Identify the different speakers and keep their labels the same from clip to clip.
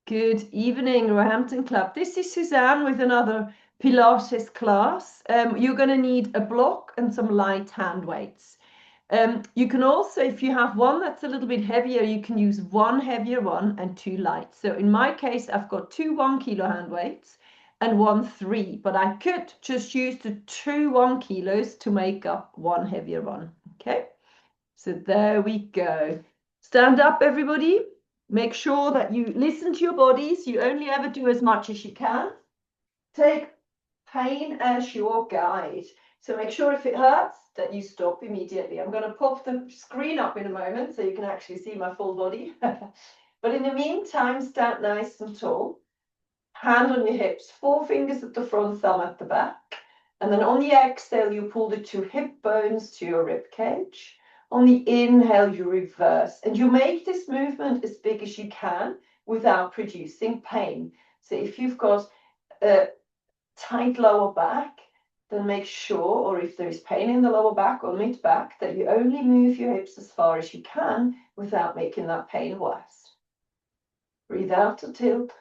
Speaker 1: Good evening, Roehampton Club. This is Susanne with another Pilates class. You're going to need a block and some light hand weights. You can also, if you have one that's a little bit heavier, you can use one heavier one and two light. So in my case, I've got two 1 kilo hand weights and one 3, but I could just use the two 1 kilos to make up one heavier one. Okay, so there we go. Stand up, everybody. Make sure that you listen to your bodies. You only ever do as much as you can. Take pain as your guide. So make sure if it hurts that you stop immediately. I'm going to pop the screen up in a moment so you can actually see my full body. But in the meantime, stand nice and tall. Hand on your hips, 4 fingers at the front, thumb at the back. And then on the exhale, you pull the 2 hip bones to your rib cage. On the inhale, you reverse. And you make this movement as big as you can without producing pain. So if you've got a tight lower back, then make sure, or if there is pain in the lower back or mid back, that you only move your hips as far as you can without making that pain worse. Breathe out to tilt.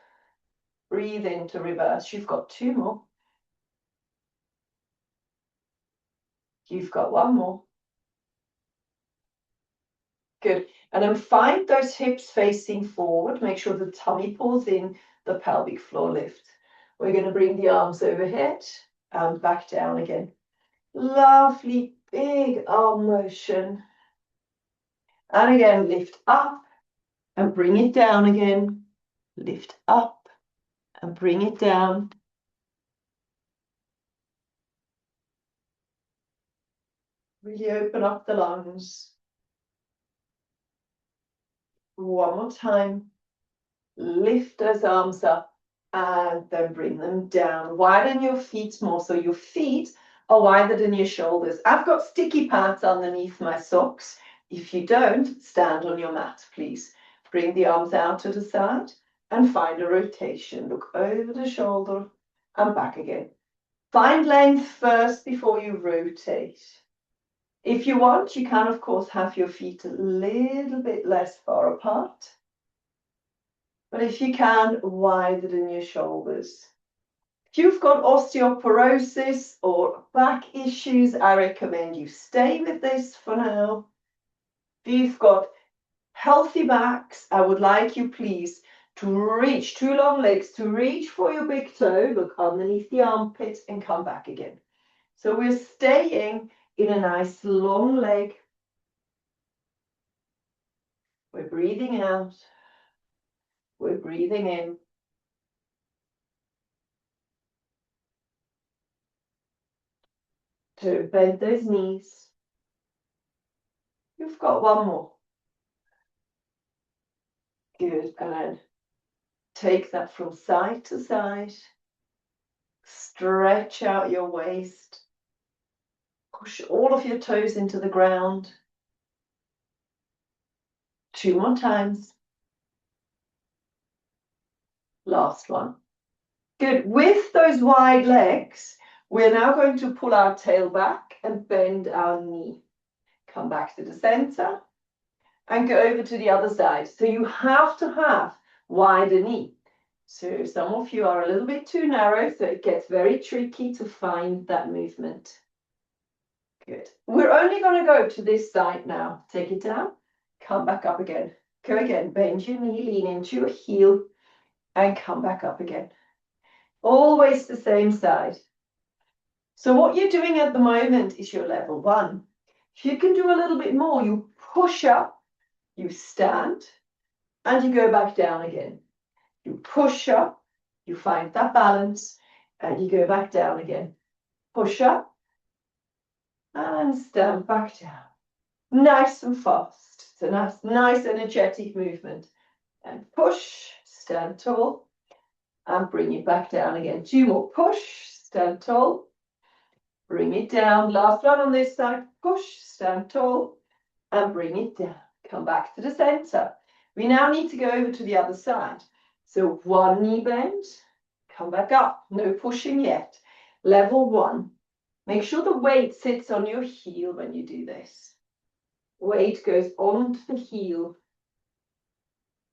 Speaker 1: Breathe in to reverse. You've got 2 more. You've got 1 more. Good. And then find those hips facing forward. Make sure the tummy pulls in, the pelvic floor lifts. We're going to bring the arms overhead and back down again. Lovely big arm motion. And again, lift up and bring it down again. Lift up and bring it down. Really open up the lungs. 1 more time. Lift those arms up and then bring them down. Widen your feet more, so your feet are wider than your shoulders. I've got sticky pads underneath my socks. If you don't, stand on your mat, please. Bring the arms out to the side and find a rotation. Look over the shoulder and back again. Find length first before you rotate. If you want, you can, of course, have your feet a little bit less far apart. But if you can, widen your shoulders. If you've got osteoporosis or back issues, I recommend you stay with this for now. If you've got healthy backs, I would like you, please, to reach 2 long legs, to reach for your big toe, look underneath the armpit and come back again. So we're staying in a nice long leg. We're breathing out. We're breathing in. Don't bend those knees. You've got 1 more. Good, and then take that from side to side. Stretch out your waist. Push all of your toes into the ground. 2 more times. Last one. Good. With those wide legs, we're now going to pull our tail back and bend our knee. Come back to the center and go over to the other side. So you have to have wider knee. So some of you are a little bit too narrow, so it gets very tricky to find that movement. Good. We're only going to go to this side now. Take it down. Come back up again. Go again. Bend your knee, lean into your heel, and come back up again. Always the same side. So what you're doing at the moment is your level 1. If you can do a little bit more, you push up, you stand, and you go back down again. You push up, you find that balance, and you go back down again. Push up, and stand back down. Nice and fast. It's a nice energetic movement. And push, stand tall, and bring it back down again. 2 more. Push, stand tall, bring it down. Last one on this side. Push, stand tall, and bring it down. Come back to the center. We now need to go over to the other side. So 1 knee bend, come back up. No pushing yet. Level 1. Make sure the weight sits on your heel when you do this. Weight goes onto the heel.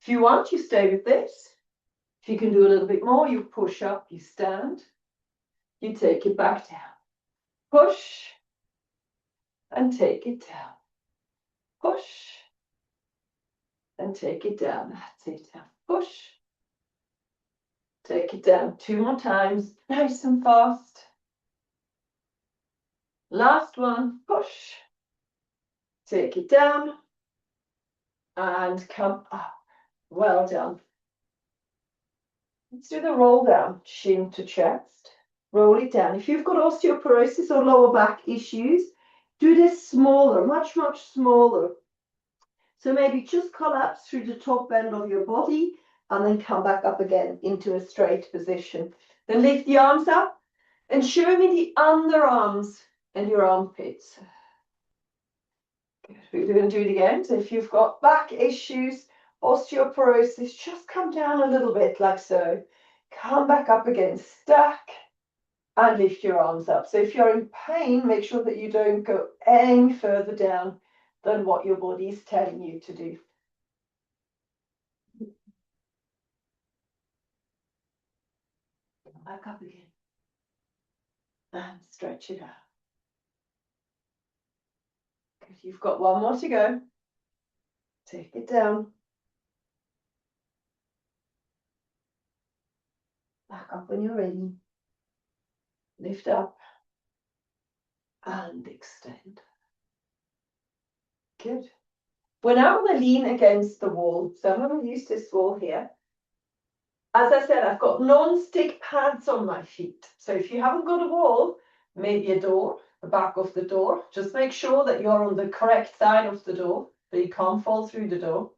Speaker 1: If you want, you stay with this. If you can do a little bit more, you push up, you stand, you take it back down. Push and take it down. Push and take it down. That's it. Push. Take it down 2 more times, nice and fast. Last one, push. Take it down and come up. Well done. Let's do the roll down, shin to chest. Roll it down. If you've got osteoporosis or lower back issues, do this smaller, much, much smaller. So maybe just collapse through the top end of your body and then come back up again into a straight position. Then lift the arms up and show me the underarms and your armpits. Good. We're going to do it again. So if you've got back issues, osteoporosis, just come down a little bit like so. Come back up again, stack and lift your arms up. So if you're in pain, make sure that you don't go any further down than what your body is telling you to do. Back up again. And stretch it out. Good. You've got one more to go. Take it down. Back up when you're ready. Lift up. And extend. Good. We're now going to lean against the wall. So I'm going to use this wall here. As I said, I've got non-stick pads on my feet. So if you haven't got a wall, maybe a door, the back of the door, just make sure that you're on the correct side of the door, so you can't fall through the door.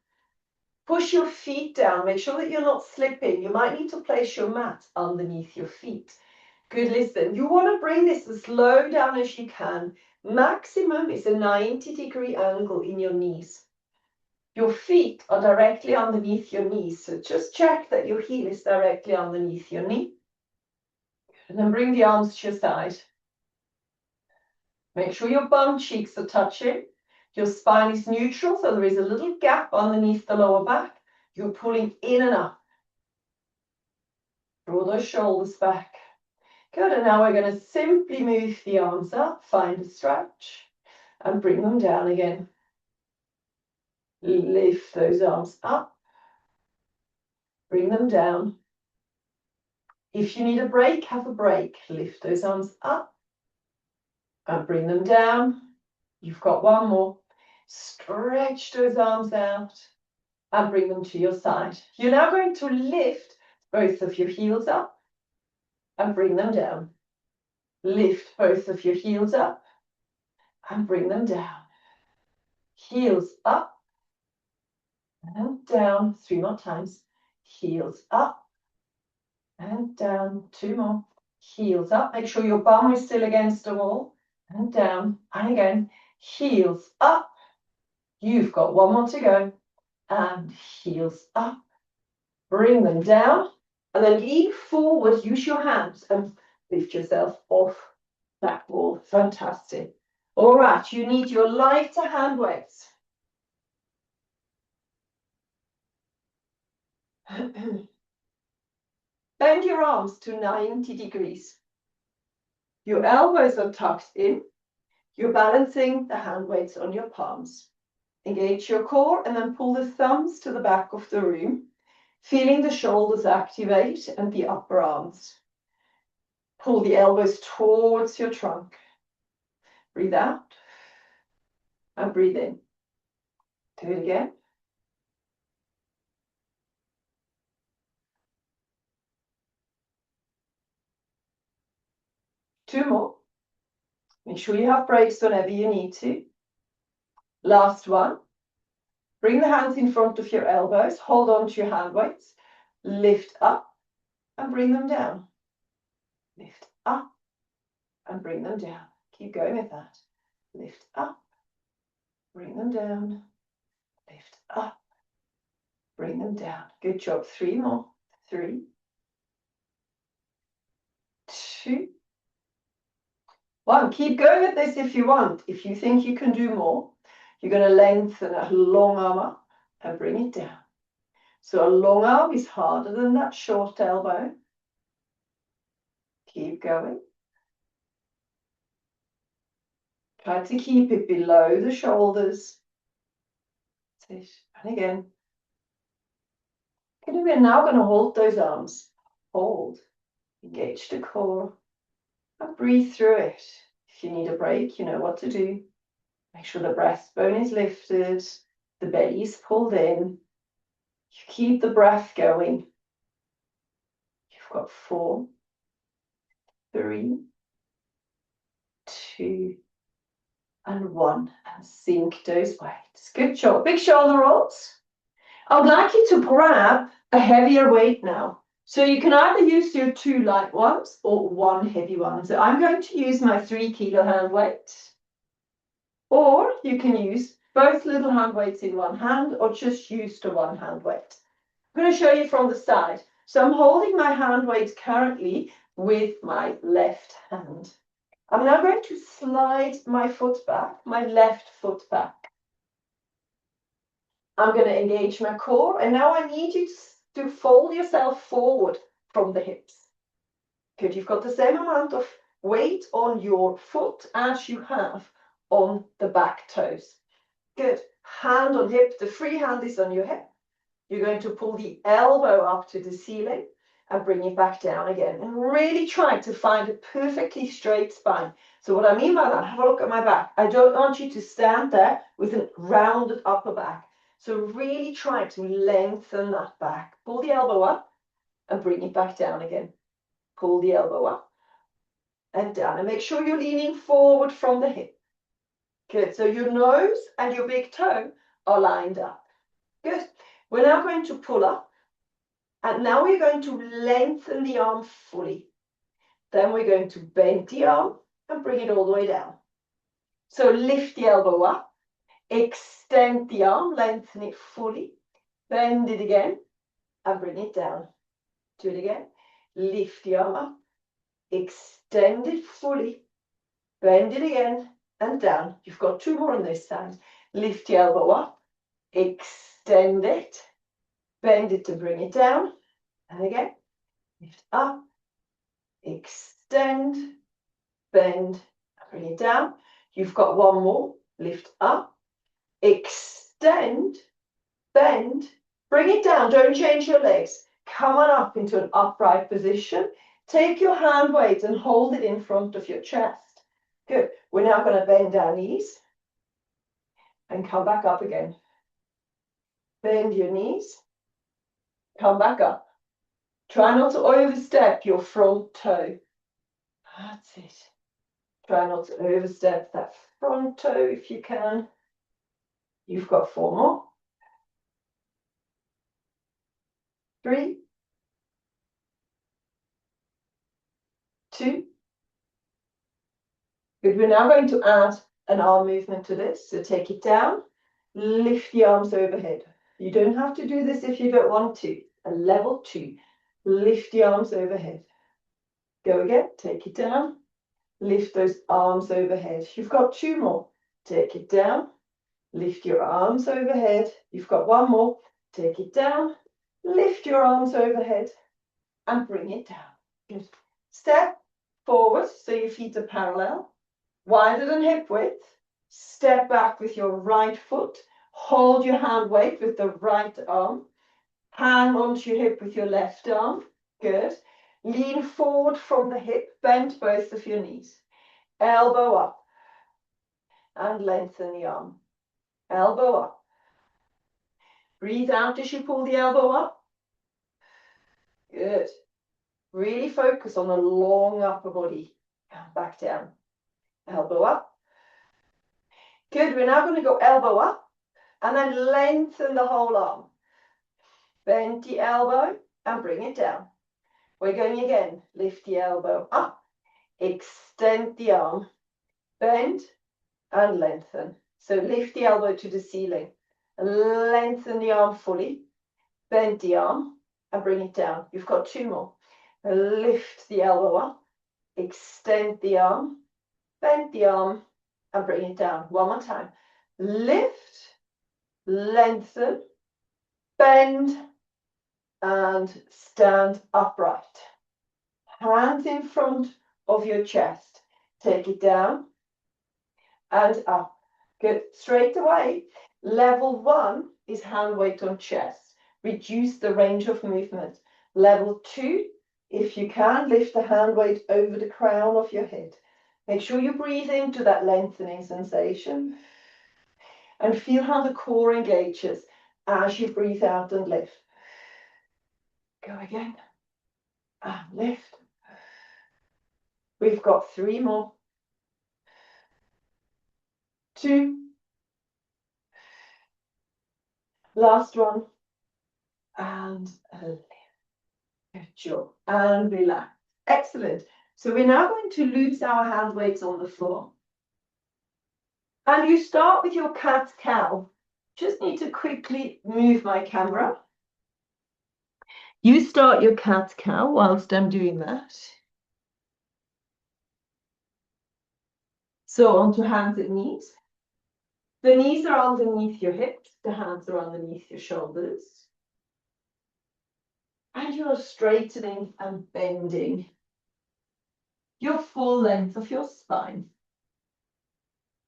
Speaker 1: Push your feet down. Make sure that you're not slipping. You might need to place your mat underneath your feet. Good, listen. You want to bring this as low down as you can. Maximum is a 90-degree angle in your knees. Your feet are directly underneath your knees, so just check that your heel is directly underneath your knee. And then bring the arms to your side. Make sure your bum cheeks are touching. Your spine is neutral, so there is a little gap underneath the lower back. You're pulling in and up. Draw those shoulders back. Good, and now we're going to simply move the arms up, find a stretch, and bring them down again. Lift those arms up. Bring them down. If you need a break, have a break. Lift those arms up and bring them down. You've got one more. Stretch those arms out and bring them to your side. You're now going to lift both of your heels up and bring them down. Lift both of your heels up and bring them down. Heels up and down. 3 more times. Heels up and down. 2 more. Heels up. Make sure your bum is still against the wall. And down. And again. Heels up. You've got one more to go. And heels up. Bring them down. And then lean forward. Use your hands and lift yourself off that wall. Fantastic. All right. You need your lighter hand weights. Bend your arms to 90 degrees. Your elbows are tucked in. You're balancing the hand weights on your palms. Engage your core and then pull the thumbs to the back of the room, feeling the shoulders activate and the upper arms. Pull the elbows towards your trunk. Breathe out and breathe in. Do it again. Two more. Make sure you have breaks whenever you need to. Last one. Bring the hands in front of your elbows. Hold on to your hand weights. Lift up and bring them down. Lift up and bring them down. Keep going with that. Lift up, bring them down. Lift up, bring them down. Good job. 3 more. 3, 2, 1. Keep going with this if you want. If you think you can do more, you're going to lengthen a long arm up and bring it down. So a long arm is harder than that short elbow. Keep going. Try to keep it below the shoulders. And again. We're now going to hold those arms. Hold. Engage the core. And breathe through it. If you need a break, you know what to do. Make sure the breastbone is lifted. The belly is pulled in. You keep the breath going. You've got 4, 3, 2, and 1. And sink those weights. Good job. Big shoulder rolls. I would like you to grab a heavier weight now. So you can either use your 2 light ones or 1 heavy one. So I'm going to use my 3 kilo hand weight. Or you can use both little hand weights in one hand or just use the 1 hand weight. I'm going to show you from the side. So I'm holding my hand weight currently with my left hand. I'm now going to slide my foot back, my left foot back. I'm going to engage my core, and now I need you to fold yourself forward from the hips. Good, you've got the same amount of weight on your foot as you have on the back toes. Good, hand on hip, the free hand is on your hip. You're going to pull the elbow up to the ceiling and bring it back down again. And really try to find a perfectly straight spine. So what I mean by that, have a look at my back. I don't want you to stand there with a rounded upper back. So really try to lengthen that back. Pull the elbow up and bring it back down again. Pull the elbow up and down. And make sure you're leaning forward from the hip. Good. So your nose and your big toe are lined up. Good. We're now going to pull up. And now we're going to lengthen the arm fully. Then we're going to bend the arm and bring it all the way down. So lift the elbow up. Extend the arm, lengthen it fully, bend it again, and bring it down. Do it again. Lift the arm up, extend it fully, bend it again, and down. You've got 2 more on this side. Lift the elbow up, extend it, bend it to bring it down, and again. Lift up, extend, bend, and bring it down. You've got 1 more. Lift up. Extend, bend, bring it down. Don't change your legs. Come on up into an upright position. Take your hand weight and hold it in front of your chest. Good. We're now going to bend our knees and come back up again. Bend your knees. Come back up. Try not to overstep your front toe. That's it. Try not to overstep that front toe if you can. You've got 4 more. 3, 2. Good. We're now going to add an arm movement to this. So take it down, lift the arms overhead. You don't have to do this if you don't want to. A level 2. Lift the arms overhead. Go again. Take it down. Lift those arms overhead. You've got 2 more. Take it down. Lift your arms overhead. You've got 1 more. Take it down. Lift your arms overhead and bring it down. Good. Step forward so your feet are parallel. Wider than hip width. Step back with your right foot. Hold your hand weight with the right arm. Hang onto your hip with your left arm. Good. Lean forward from the hip. Bend both of your knees. Elbow up. And lengthen the arm. Elbow up. Breathe out as you pull the elbow up. Good. Really focus on a long upper body. And back down. Elbow up. Good. We're now going to go elbow up and then lengthen the whole arm. Bend the elbow and bring it down. We're going again. Lift the elbow up. Extend the arm. Bend and lengthen. So lift the elbow to the ceiling. Lengthen the arm fully. Bend the arm and bring it down. You've got 2 more. Lift the elbow up. Extend the arm. Bend the arm and bring it down. 1 more time. Lift, lengthen, bend, and stand upright. Hands in front of your chest. Take it down and up. Good. Straight away. Level 1 is hand weight on chest. Reduce the range of movement. Level 2, if you can, lift the hand weight over the crown of your head. Make sure you breathe into that lengthening sensation and feel how the core engages as you breathe out and lift. Go again. And lift. We've got 3 more. 2. Last one. And lift. Good job. And relax. Excellent. So we're now going to loose our hand weights on the floor. And you start with your cat-cow. Just need to quickly move my camera. You start your cat-cow whilst I'm doing that. So onto hands and knees. The knees are underneath your hips. The hands are underneath your shoulders. And you're straightening and bending your full length of your spine.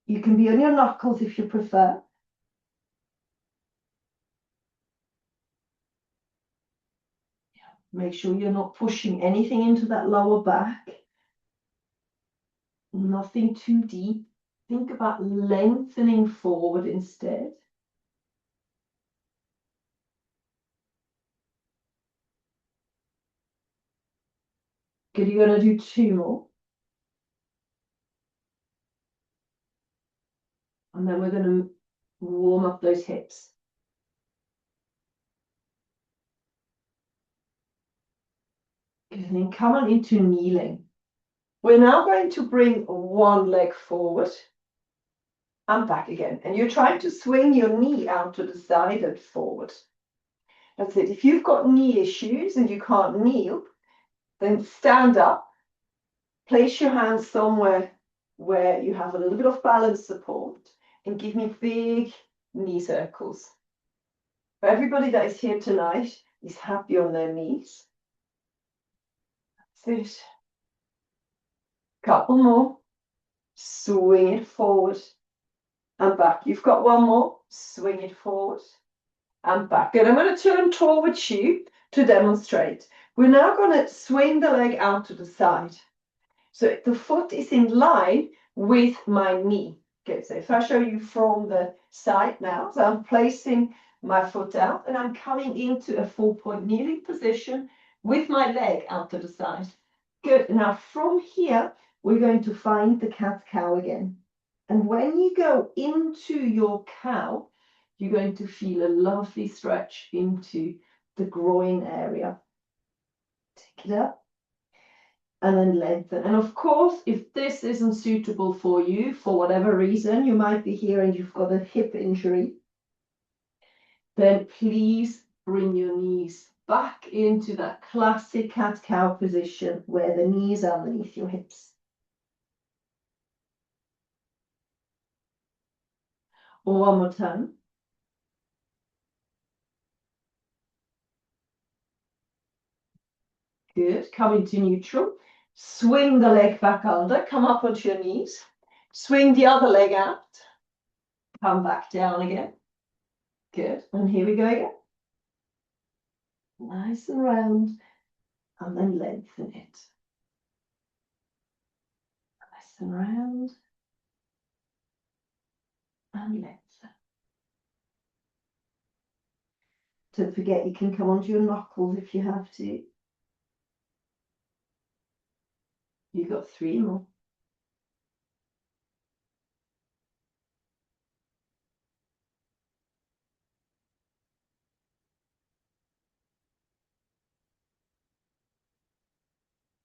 Speaker 1: You can be on your knuckles if you prefer. Make sure you're not pushing anything into that lower back. Nothing too deep. Think about lengthening forward instead. Good, you're going to do 2 more. And then we're going to warm up those hips. And then come on into kneeling. We're now going to bring one leg forward and back again. And you're trying to swing your knee out to the side and forward. That's it. If you've got knee issues and you can't kneel, then stand up. Place your hands somewhere where you have a little bit of balance support and give me big knee circles. For everybody that is here tonight is happy on their knees. That's it. Couple more. Swing it forward and back. You've got 1 more. Swing it forward and back. Good. I'm going to turn towards you to demonstrate. We're now going to swing the leg out to the side. So the foot is in line with my knee. Good. So if I show you from the side now, so I'm placing my foot out and I'm coming into a 4-point kneeling position with my leg out to the side. Good. Now from here, we're going to find the cat-cow again. And when you go into your cow, you're going to feel a lovely stretch into the groin area. Take it up. And then lengthen. And of course, if this isn't suitable for you, for whatever reason, you might be here and you've got a hip injury, then please bring your knees back into that classic cat-cow position where the knees are underneath your hips. Or one more time. Good. Come into neutral. Swing the leg back under. Come up onto your knees. Swing the other leg out. Come back down again. Good. And here we go again. Nice and round. And then lengthen it. Nice and round. And lengthen. Don't forget you can come onto your knuckles if you have to. You've got 3 more.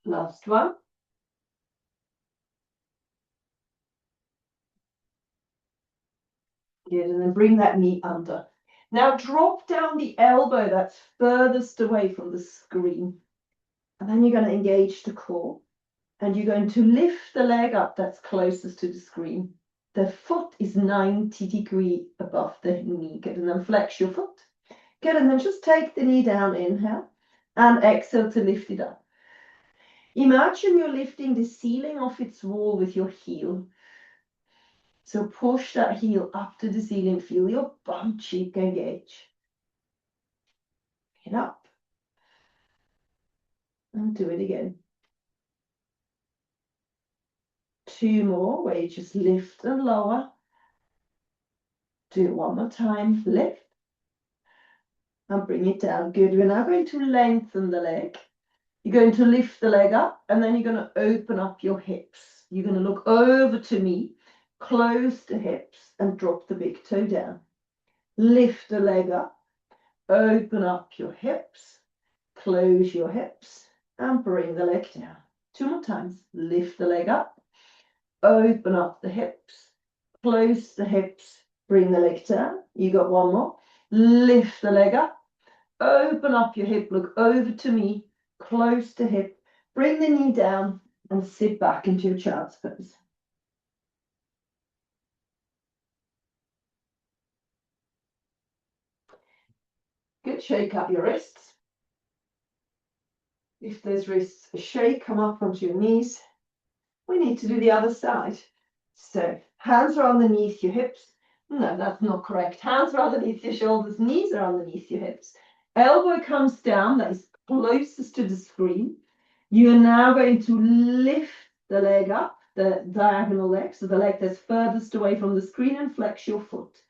Speaker 1: Last one. Good, and then bring that knee under. Now drop down the elbow that's furthest away from the screen. And then you're going to engage the core. And you're going to lift the leg up that's closest to the screen. The foot is 90 degrees above the knee. Good, and then flex your foot. Good, and then just take the knee down, inhale, and exhale to lift it up. Imagine you're lifting the ceiling off its wall with your heel. So push that heel up to the ceiling, feel your bum cheek engage. Get up. And do it again. 2 more, where you just lift and lower. Do it one more time, lift. And bring it down. Good, we're now going to lengthen the leg. You're going to lift the leg up, and then you're going to open up your hips. You're going to look over to me, close the hips, and drop the big toe down. Lift the leg up, open up your hips, close your hips, and bring the leg down. 2 more times. Lift the leg up, open up the hips, close the hips, bring the leg down. You got 1 more. Lift the leg up, open up your hip, look over to me, close the hip, bring the knee down, and sit back into your child's pose. Good, shake up your wrists. If those wrists shake, come up onto your knees. We need to do the other side. So hands are underneath your hips. No, that's not correct. Hands are underneath your shoulders, knees are underneath your hips. Elbow comes down, that is closest to the screen. You are now going to lift the leg up, the diagonal leg, so the leg that's furthest away from the screen, and flex your foot.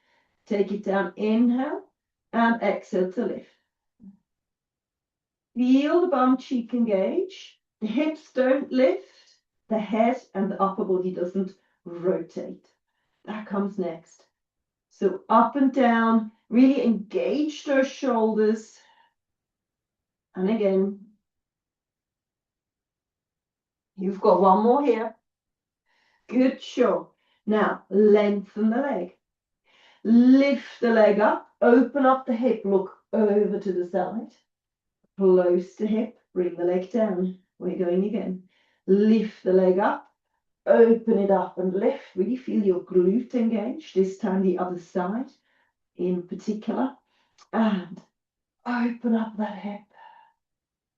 Speaker 1: Take it down, inhale, and exhale to lift. Feel the bum cheek engage. The hips don't lift. The head and the upper body doesn't rotate. That comes next. So up and down, really engage those shoulders. And again, you've got 1 more here. Good, sure. Now, lengthen the leg. Lift the leg up, open up the hip, look over to the side. Close the hip, bring the leg down. We're going again. Lift the leg up, open it up and lift. Really feel your glute engage. This time the other side in particular. And open up that hip.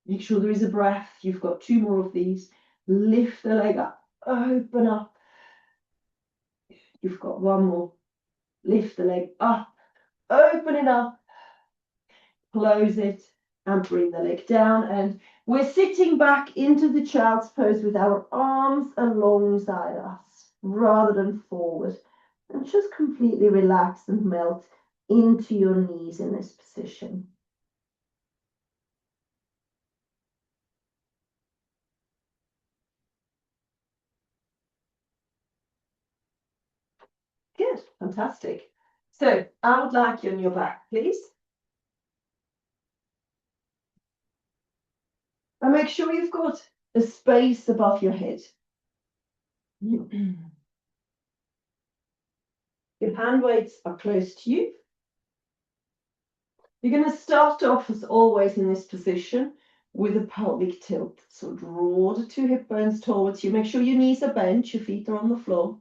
Speaker 1: Make sure there is a breath. You've got 2 more of these. Lift the leg up, open up. You've got 1 more. Lift the leg up, open it up, close it, and bring the leg down. And we're sitting back into the child's pose with our arms alongside us rather than forward. And just completely relax and melt into your knees in this position. Good, fantastic. So I would like you on your back, please. And make sure you've got a space above your head. Your hand weights are close to you. You're going to start off, as always, in this position with a pelvic tilt. So draw the 2 hip bones towards you. Make sure your knees are bent, your feet are on the floor.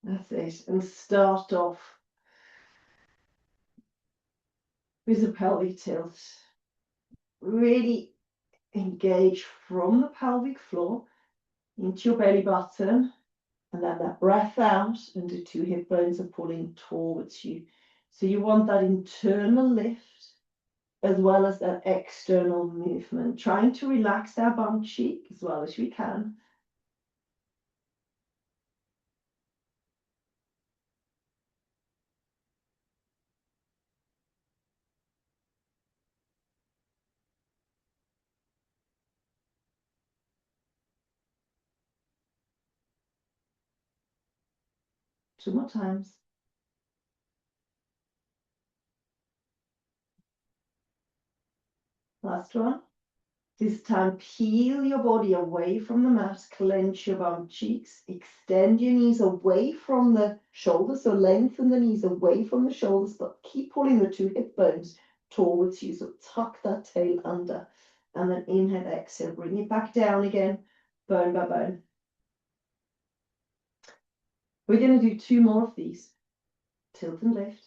Speaker 1: That's it. And start off with a pelvic tilt. Really engage from the pelvic floor into your belly button. And then that breath out, and the 2 hip bones are pulling towards you. So you want that internal lift as well as that external movement, trying to relax our bum cheek as well as we can. Two more times. Last one. This time, peel your body away from the mat, clench your bum cheeks, extend your knees away from the shoulders, so lengthen the knees away from the shoulders, but keep pulling the 2 hip bones towards you, so tuck that tail under, and then inhale, exhale, bring it back down again, bone by bone. We're going to do 2 more of these. Tilt and lift.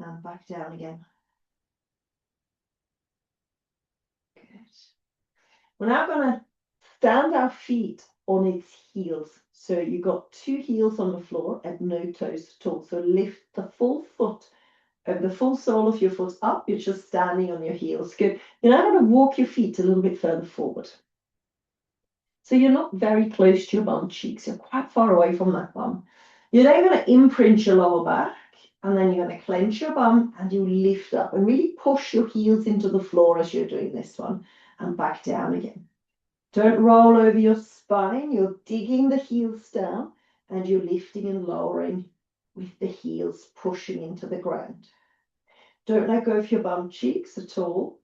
Speaker 1: and back down again. Good. We're now going to stand our feet on its heels. So you've got 2 heels on the floor and no toes at all. So lift the full foot, the full sole of your foot up. You're just standing on your heels. Good. You're now going to walk your feet a little bit further forward. So you're not very close to your bum cheeks. You're quite far away from that bum. You're then going to imprint your lower back, and then you're going to clench your bum and you lift up and really push your heels into the floor as you're doing this one, and back down again. Don't roll over your spine. You're digging the heels down and you're lifting and lowering with the heels pushing into the ground. Don't let go of your bum cheeks at all.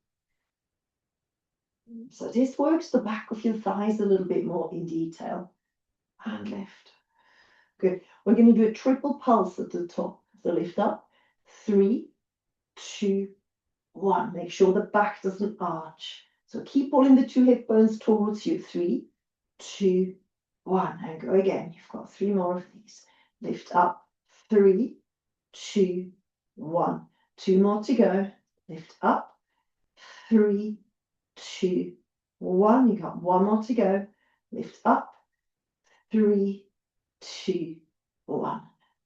Speaker 1: So this works the back of your thighs a little bit more in detail. And lift. Good. We're going to do a triple pulse at the top. So lift up. 3, 2, 1. Make sure the back doesn't arch. So keep pulling the 2 hip bones towards you. 3, 2, 1. And go again. You've got 3 more of these. Lift up. 3, 2, 1. 2 more to go. Lift up. 3, 2, 1. You got 1 more to go. Lift up. 3, 2, 1.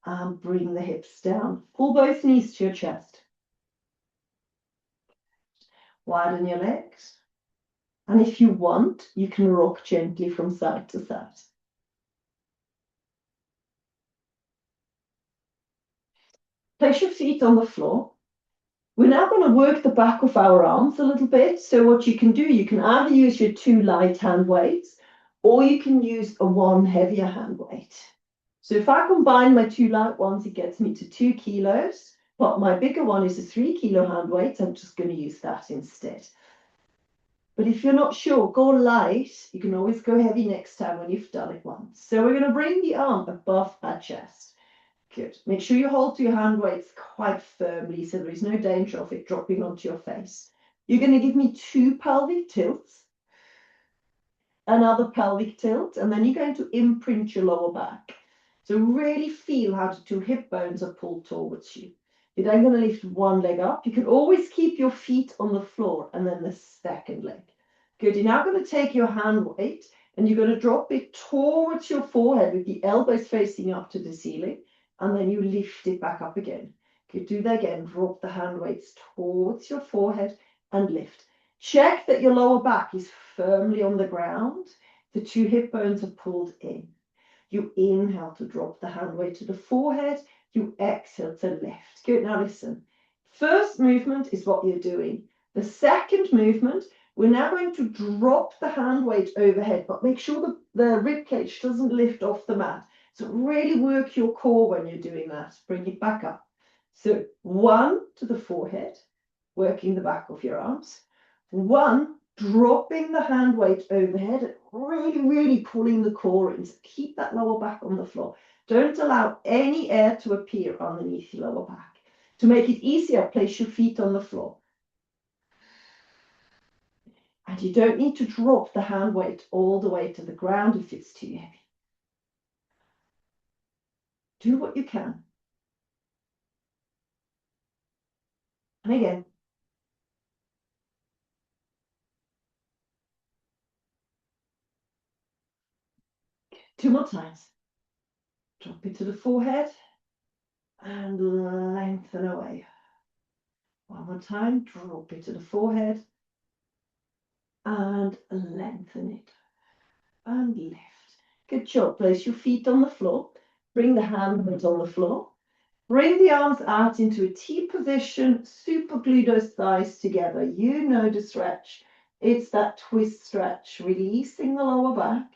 Speaker 1: And bring the hips down. Pull both knees to your chest. Widen your legs. And if you want, you can rock gently from side to side. Place your feet on the floor. We're now going to work the back of our arms a little bit. So what you can do, you can either use your 2 light hand weights, or you can use a 1 heavier hand weight. So if I combine my 2 light ones, it gets me to 2 kilos. But my bigger one is a 3 kilo hand weight. I'm just going to use that instead. But if you're not sure, go light. You can always go heavy next time when you've done it once. So we're going to bring the arm above our chest. Good. Make sure you hold to your hand weights quite firmly so there is no danger of it dropping onto your face. You're going to give me 2 pelvic tilts, another pelvic tilt, and then you're going to imprint your lower back. So really feel how the 2 hip bones are pulled towards you. You're then going to lift 1 leg up. You can always keep your feet on the floor and then the second leg. Good. You're now going to take your hand weight and you're going to drop it towards your forehead with the elbows facing up to the ceiling. And then you lift it back up again. Good. Do that again. Drop the hand weights towards your forehead and lift. Check that your lower back is firmly on the ground. The 2 hip bones are pulled in. You inhale to drop the hand weight to the forehead. You exhale to lift. Good. Now listen. First movement is what you're doing. The second movement, we're now going to drop the hand weight overhead, but make sure the rib cage doesn't lift off the mat. So really work your core when you're doing that. Bring it back up. So 1 to the forehead, working the back of your arms. 1, dropping the hand weight overhead, really pulling the core in. So keep that lower back on the floor. Don't allow any air to appear underneath your lower back. To make it easier, place your feet on the floor. And you don't need to drop the hand weight all the way to the ground if it's too heavy. Do what you can. And again. 2 more times. Drop it to the forehead and lengthen away. 1 more time. Drop it to the forehead and lengthen it. And lift. Good job. Place your feet on the floor. Bring the hands on the floor. Bring the arms out into a T position. Super glue those thighs together. You know the stretch. It's that twist stretch. Releasing the lower back.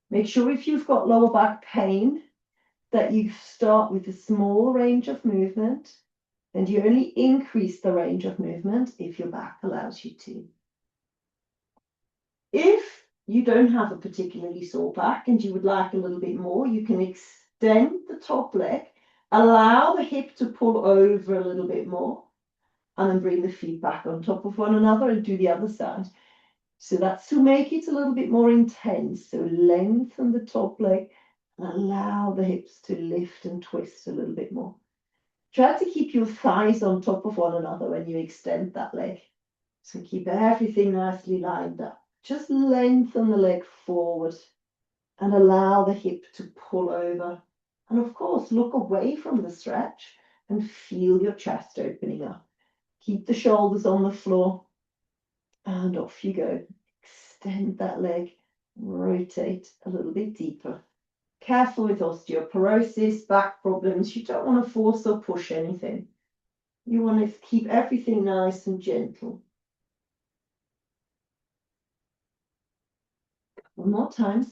Speaker 1: Make sure if you've got lower back pain that you start with a small range of movement and you only increase the range of movement if your back allows you to. If you don't have a particularly sore back and you would like a little bit more, you can extend the top leg, allow the hip to pull over a little bit more, and then bring the feet back on top of one another and do the other side. So that's to make it a little bit more intense. So lengthen the top leg and allow the hips to lift and twist a little bit more. Try to keep your thighs on top of one another when you extend that leg. So keep everything nicely lined up. Just lengthen the leg forward and allow the hip to pull over. And of course, look away from the stretch and feel your chest opening up. Keep the shoulders on the floor and off you go. Extend that leg, rotate a little bit deeper. Careful with osteoporosis, back problems. You don't want to force or push anything. You want to keep everything nice and gentle. One more time.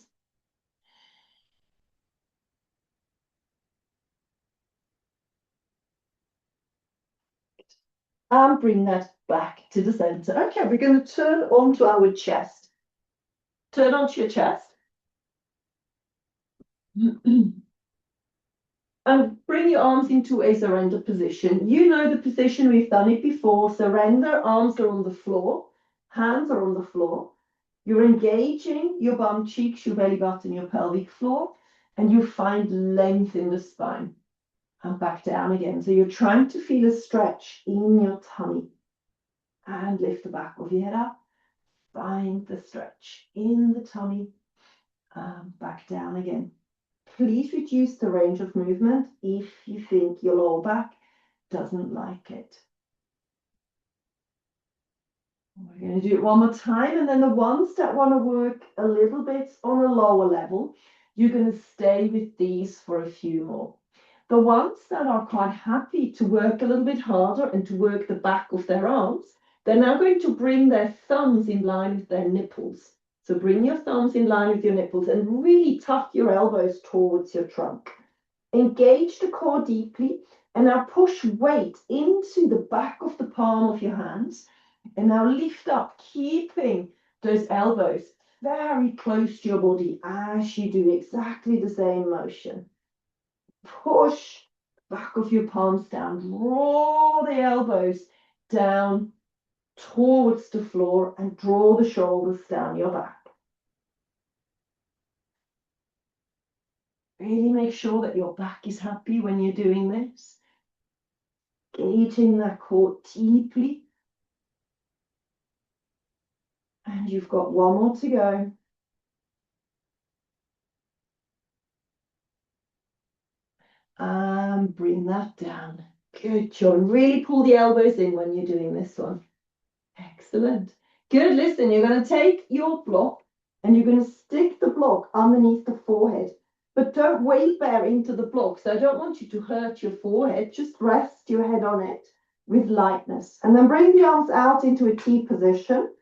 Speaker 1: And bring that back to the center. Okay, we're going to turn onto our chest. Turn onto your chest. And bring your arms into a surrender position. You know the position, we've done it before. Surrender, arms are on the floor, hands are on the floor. You're engaging your bum cheeks, your belly button, your pelvic floor, and you find length in the spine. And back down again. So you're trying to feel a stretch in your tummy. And lift the back of your head up. Find the stretch in the tummy. Back down again. Please reduce the range of movement if you think your lower back doesn't like it. We're going to do it one more time, and then the ones that want to work a little bit on a lower level, you're going to stay with these for a few more. The ones that are quite happy to work a little bit harder and to work the back of their arms, they're now going to bring their thumbs in line with their nipples. So bring your thumbs in line with your nipples and really tuck your elbows towards your trunk. Engage the core deeply and now push weight into the back of the palm of your hands. And now lift up, keeping those elbows very close to your body as you do exactly the same motion. Push the back of your palms down, draw the elbows down towards the floor and draw the shoulders down your back. Really make sure that your back is happy when you're doing this. Engaging that core deeply. And you've got one more to go. And bring that down. Good job. Really pull the elbows in when you're doing this one. Excellent. Good. Listen, you're going to take your block and you're going to stick the block underneath the forehead. But don't weight bear into the block. So I don't want you to hurt your forehead. Just rest your head on it with lightness. And then bring the arms out into a T position.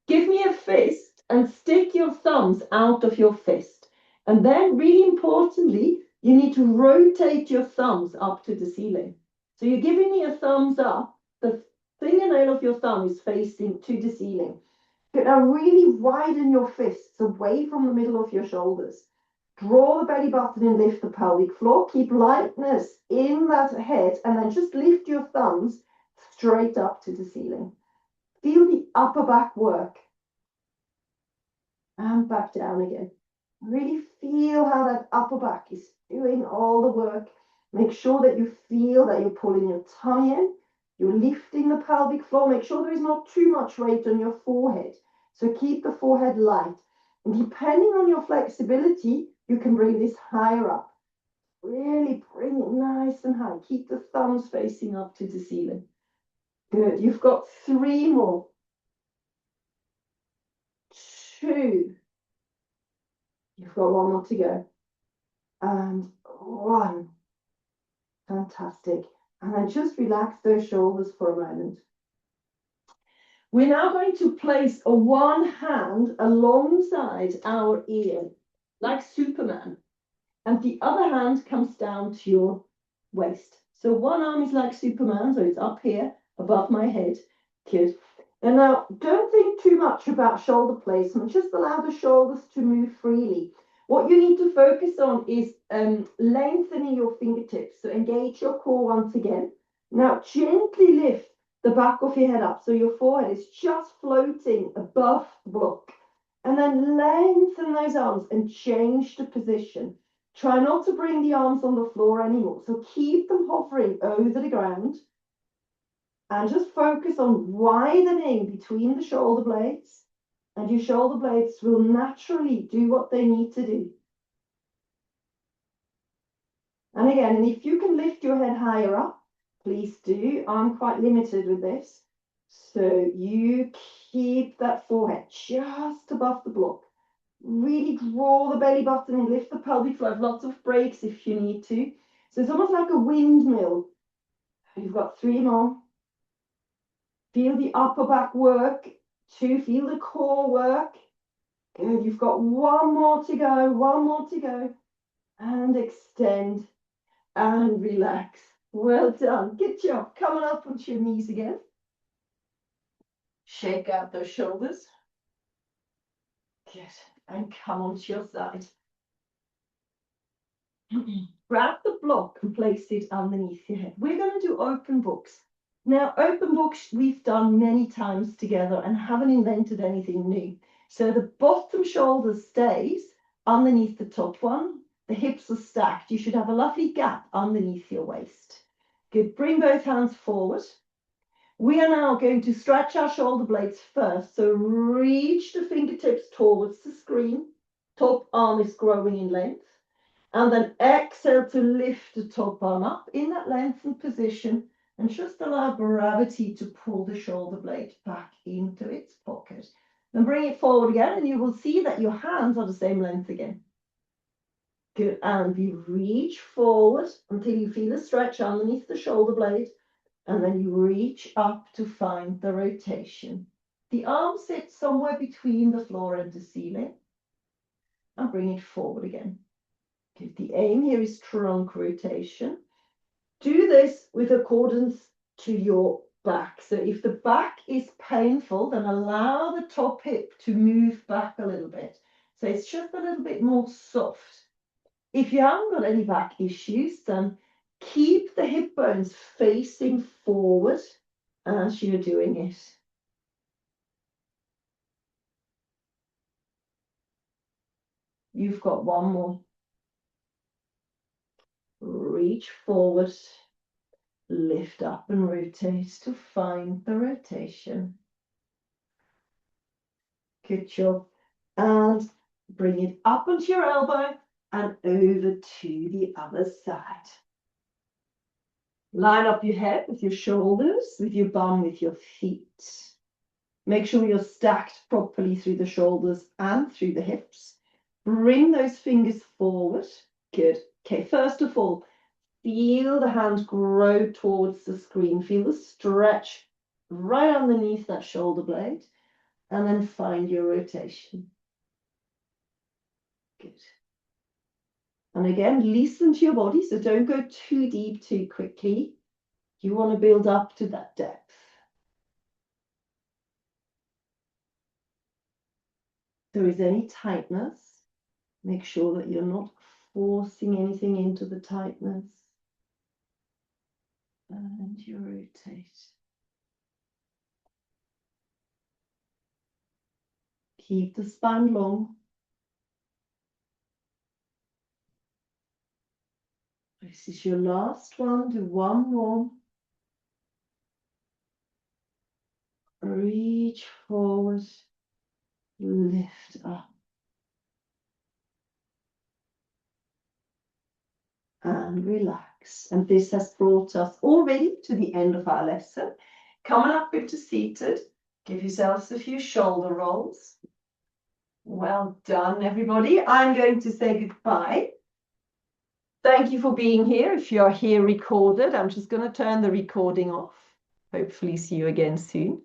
Speaker 1: Give me a fist and stick your thumbs out of your fist. And then, really importantly, you need to rotate your thumbs up to the ceiling. So you're giving me a thumbs up. The fingernail of your thumb is facing to the ceiling. But now really widen your fists away from the middle of your shoulders. Draw the belly button and lift the pelvic floor. Keep lightness in that head and then just lift your thumbs straight up to the ceiling. Feel the upper back work. And back down again. Really feel how that upper back is doing all the work. Make sure that you feel that you're pulling your tummy in. You're lifting the pelvic floor. Make sure there is not too much weight on your forehead. So keep the forehead light. And depending on your flexibility, you can bring this higher up. Really bring it nice and high. Keep the thumbs facing up to the ceiling. Good. You've got 3 more. 2. You've got 1 more to go. And 1. Fantastic. And then just relax those shoulders for a moment. We're now going to place one hand alongside our ear, like Superman. And the other hand comes down to your waist. So one arm is like Superman, so it's up here above my head. Good. And now don't think too much about shoulder placement. Just allow the shoulders to move freely. What you need to focus on is lengthening your fingertips. So engage your core once again. Now gently lift the back of your head up so your forehead is just floating above the block. And then lengthen those arms and change the position. Try not to bring the arms on the floor anymore. So keep them hovering over the ground. And just focus on widening between the shoulder blades. And your shoulder blades will naturally do what they need to do. And again, and if you can lift your head higher up, please do. I'm quite limited with this. So you keep that forehead just above the block. Really draw the belly button and lift the pelvic floor. Lots of breaks if you need to. So it's almost like a windmill. You've got 3 more. Feel the upper back work. 2, feel the core work. Good, you've got 1 more to go, 1 more to go. And extend and relax. Well done. Good job. Coming up onto your knees again. Shake out those shoulders. Good. And come onto your side. Grab the block and place it underneath your head. We're going to do open books. Now, open books we've done many times together and haven't invented anything new. So the bottom shoulder stays underneath the top one. The hips are stacked. You should have a lovely gap underneath your waist. Good. Bring both hands forward. We are now going to stretch our shoulder blades first. So reach the fingertips towards the screen. Top arm is growing in length. And then exhale to lift the top arm up in that lengthened position. And just allow gravity to pull the shoulder blade back into its pocket. Then bring it forward again, and you will see that your hands are the same length again. Good, and you reach forward until you feel a stretch underneath the shoulder blade, and then you reach up to find the rotation. The arm sits somewhere between the floor and the ceiling, and bring it forward again. Good, the aim here is trunk rotation. Do this with accordance to your back. So if the back is painful, then allow the top hip to move back a little bit. So it's just a little bit more soft. If you haven't got any back issues, then keep the hip bones facing forward as you're doing it. You've got 1 more. Reach forward, lift up and rotate to find the rotation. Good job. And bring it up onto your elbow and over to the other side. Line up your head with your shoulders, with your bum, with your feet. Make sure you're stacked properly through the shoulders and through the hips. Bring those fingers forward. Good. Okay, first of all, feel the hand grow towards the screen. Feel the stretch right underneath that shoulder blade. And then find your rotation. Good. And again, listen to your body, so don't go too deep too quickly. You want to build up to that depth. If there is any tightness, make sure that you're not forcing anything into the tightness. And you rotate. Keep the spine long. This is your last one. Do 1 more. Reach forward. Lift up. And relax. And this has brought us already to the end of our lesson. Coming up into seated. Give yourselves a few shoulder rolls. Well done, everybody. I'm going to say goodbye. Thank you for being here. If you're here recorded, I'm just going to turn the recording off. Hopefully see you again soon.